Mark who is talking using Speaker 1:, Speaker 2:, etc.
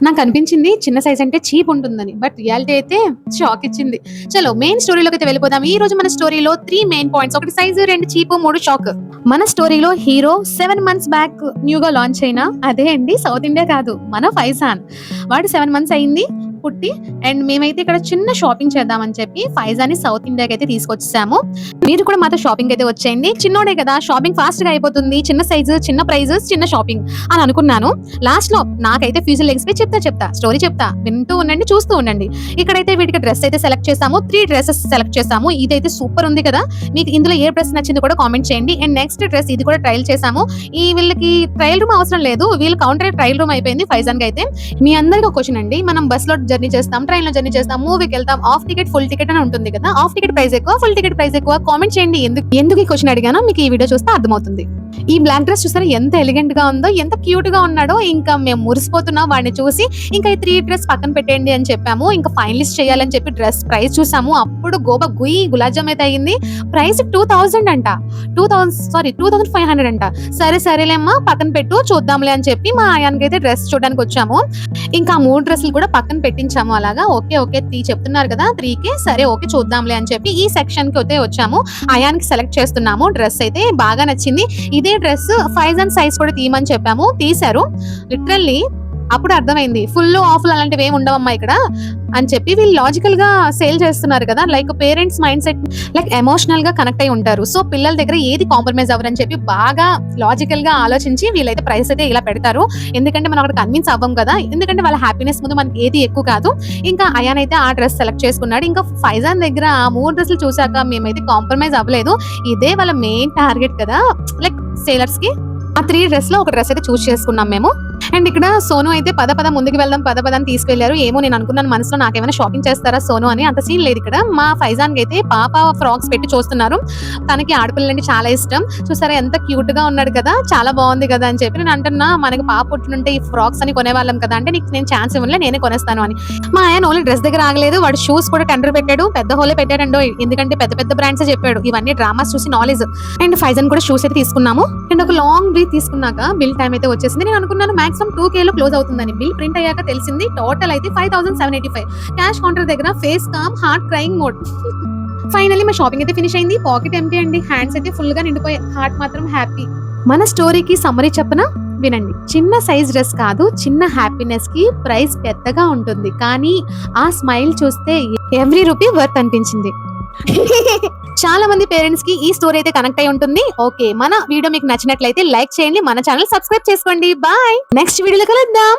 Speaker 1: నాకు అనిపించింది చిన్న సైజ్ అంటే చీప్ ఉంటుందని, బట్ రియాలిటీ అయితే షాక్ ఇచ్చింది. చలో మెయిన్ స్టోరీలోకి అయితే వెళ్ళిపోదాం. ఈ రోజు మన స్టోరీలో 3 మెయిన్ పాయింట్స్: ఒకటి సైజ్, 2 చీప్, 3 షాక్. మన స్టోరీలో హీరో 7 months బ్యాక్ న్యూగా లాంచ్ అయిన అదే అండి సౌత్ ఇండియా కాదు, మన ఫైజాన్. వాడు 7 months అయింది పుట్టి. అండ్ మేమైతే ఇక్కడ చిన్న షాపింగ్ చేద్దామని చెప్పి ఫైజాన్ని సౌత్ ఇండియాకి అయితే తీసుకొచ్చాము. మీరు కూడా మాతో షాపింగ్ అయితే వచ్చేయండి. చిన్నోడే కదా, షాపింగ్ ఫాస్ట్ గా అయిపోతుంది, చిన్న సైజు, చిన్న ప్రైజెస్, చిన్న షాపింగ్ అని అనుకున్నాను. లాస్ట్ లో నాకైతే ఫ్యూచర్ ఎక్స్పీరియన్స్ చెప్తా స్టోరీ చెప్తా, వింటూ ఉండండి, చూస్తూ ఉండండి. ఇక్కడైతే వీటికి డ్రెస్ అయితే సెలెక్ట్ చేసాము. 3 డ్రెస్సెస్ సెలెక్ట్ చేసాము. ఇదైతే సూపర్ ఉంది కదా. మీకు ఇందులో ఏ డ్రెస్ నచ్చింది కూడా కామెంట్ చేయండి. అండ్ నెక్స్ట్ డ్రెస్ ఇది కూడా ట్రయల్ చేసాము. వీళ్ళకి ట్రయల్ రూమ్ అవసరం లేదు, వీళ్ళు కౌంటర్ ట్రయల్ రూమ్ అయిపోయింది ఫైజాన్ కి అయితే. మీ అందరికీ ఒక క్వశ్చన్ అండి, మనం బస్ లో జర్నీ చేస్తాం, ట్రైన్ లో జర్నీ చేస్తాం, మూవీకి వెళ్తాం, ఆఫ్ టికెట్ ఫుల్ టికెట్ అని ఉంటుంది కదా. ఆఫ్ టికెట్ ప్రైస్ ఎక్కువ, ఫుల్ టికెట్ ప్రైస్ ఎక్కువ? కామెంట్ చేయండి. ఎందుకు ఈ క్వశ్చన్ అడిగానో మీకు ఈ వీడియో చూస్తే అర్థమవుతుంది. ఈ బ్లాక్ డ్రెస్ చూసారా ఎంత ఎలిగెంట్ గా ఉందో, ఎంత క్యూట్ గా ఉన్నాడో. ఇంకా మేము మురిసిపోతున్నాం వాడిని చూసి. ఇంకా ఈ 3 డ్రెస్ పక్కన పెట్టండి అని చెప్పాము. ఇంకా ఫైనలిస్ట్ చేయాలని చెప్పి డ్రెస్ ప్రైస్ చూసాము. అప్పుడు గోబా గుయి గులాబ్జామ్ అయితే అయింది. ప్రైస్ 2000 అంట, 2500 అంట. సరేలేమ్మా పక్కన పెట్టు, చూద్దాంలే అని చెప్పి మా ఆయానికి అయితే డ్రెస్ చూడడానికి వచ్చాము. ఇంకా 3 డ్రెస్సులు కూడా పక్కన పెట్టించాము. అలాగా ఓకే 3 చెప్తున్నారు కదా, 3కి సరే ఓకే చూద్దాంలే అని చెప్పి ఈ సెక్షన్ కి అయితే వచ్చాము. ఆయానికి సెలెక్ట్ చేస్తున్నాము. డ్రెస్ అయితే బాగా నచ్చింది. ఇదే డ్రెస్ ఫైజాన్ సైజ్ కూడా తీయమని చెప్పాము, తీశారు. లిటరల్లీ అప్పుడు అర్థమైంది ఫుల్ ఆఫ్లు అలాంటివి ఏమి ఉండవమ్మా ఇక్కడ అని చెప్పి. వీళ్ళు లాజికల్ గా సేల్ చేస్తున్నారు కదా, like parents mind set like emotional గా కనెక్ట్ అయి ఉంటారు. సో పిల్లల దగ్గర ఏది కాంప్రమైజ్ అవ్వరని చెప్పి బాగా లాజికల్ గా ఆలోచించి వీళ్ళైతే ప్రైస్ అయితే ఇలా పెడతారు. ఎందుకంటే మనం అక్కడ కన్విన్స్ అవ్వం కదా, ఎందుకంటే వాళ్ళ హ్యాపీనెస్ ముందు మనకి ఏది ఎక్కువ కాదు. ఇంకా అయాన్ అయితే ఆ డ్రెస్ సెలెక్ట్ చేసుకున్నాడు. ఇంకా ఫైజాన్ దగ్గర ఆ 3 డ్రెస్సులు చూసాక మేమైతే కాంప్రమైజ్ అవ్వలేదు. ఇదే వాళ్ళ మెయిన్ టార్గెట్ కదా, లైక్ సేలర్స్ కి. ఆ 3 డ్రెస్ లో ఒక డ్రెస్ అయితే చూస్ చేసుకున్నాం మేము. అండ్ ఇక్కడ సోను అయితే పద ముందుకు వెళ్దాం పద అని తీసుకెళ్లారు. ఏమో నేను అనుకున్నాను మనసులో, నాకేమైనా షాపింగ్ చేస్తారా సోను అని. అంత సీన్ లేదు ఇక్కడ. మా ఫైజాన్ కి అయితే పాప ఫ్రాక్స్ పెట్టి చూస్తున్నారు. తనకి ఆడపిల్లలంటే చాలా ఇష్టం. చూసారా ఎంత క్యూట్ గా ఉన్నాడు కదా, చాలా బాగుంది కదా అని చెప్పి. నేను అంటున్నా మనకి పాప పుట్టినుంటే ఈ ఫ్రాక్స్ అని కొనేవాళ్ళం కదా అంటే, నీకు నేను ఛాన్స్ ఇవ్వలే, నేనే కొనేస్తాను అని. మా ఆయన ఓన్లీ డ్రెస్ దగ్గర ఆగలేదు, వాడు షూస్ కూడా టెండర్ పెట్టాడు. పెద్ద హోలే పెట్టాడండో, ఎందుకంటే పెద్ద బ్రాండ్స్ చెప్పాడు. ఇవన్నీ డ్రామాస్ చూసి నాలెడ్జ్. అండ్ ఫైజాన్ కూడా షూస్ అయితే తీసుకున్నాము. అండ్ ఒక లాంగ్ బ్రీత్ తీసుకున్నాక బిల్ టైం అయితే వచ్చేసింది. నేను అనుకున్నాను మాక్సిమం 2K లో క్లోజ్ అవుతుందని. బిల్ ప్రింట్ అయ్యాక తెలిసింది టోటల్ అయితే 5785. క్యాష్ కౌంటర్ దగ్గర face calm, heart crying mode. Finally మా షాపింగ్ అయితే ఫినిష్ అయింది. పాకెట్ ఎంటీ అండి, హ్యాండ్స్ అయితే ఫుల్ గా నిండిపోయాయి, హార్ట్ మాత్రం హ్యాపీ. మన స్టోరీకి సమ్మరీ చెప్పనా, వినండి. చిన్న సైజ్ డ్రెస్ కాదు, చిన్న హ్యాపీనెస్ కి ప్రైస్ పెద్దగా ఉంటుంది, కానీ ఆ స్మైల్ చూస్తే ఎవ్రీ రూపీ వర్త్ అనిపించింది. చాలా మంది పేరెంట్స్ కి ఈ స్టోరీ అయితే కనెక్ట్ అయి ఉంటుంది. ఓకే, మన వీడియో మీకు నచ్చినట్లయితే లైక్ చేయండి, మన ఛానల్ సబ్స్క్రైబ్ చేసుకోండి. బాయ్, నెక్స్ట్ వీడియోలో కలుద్దాం.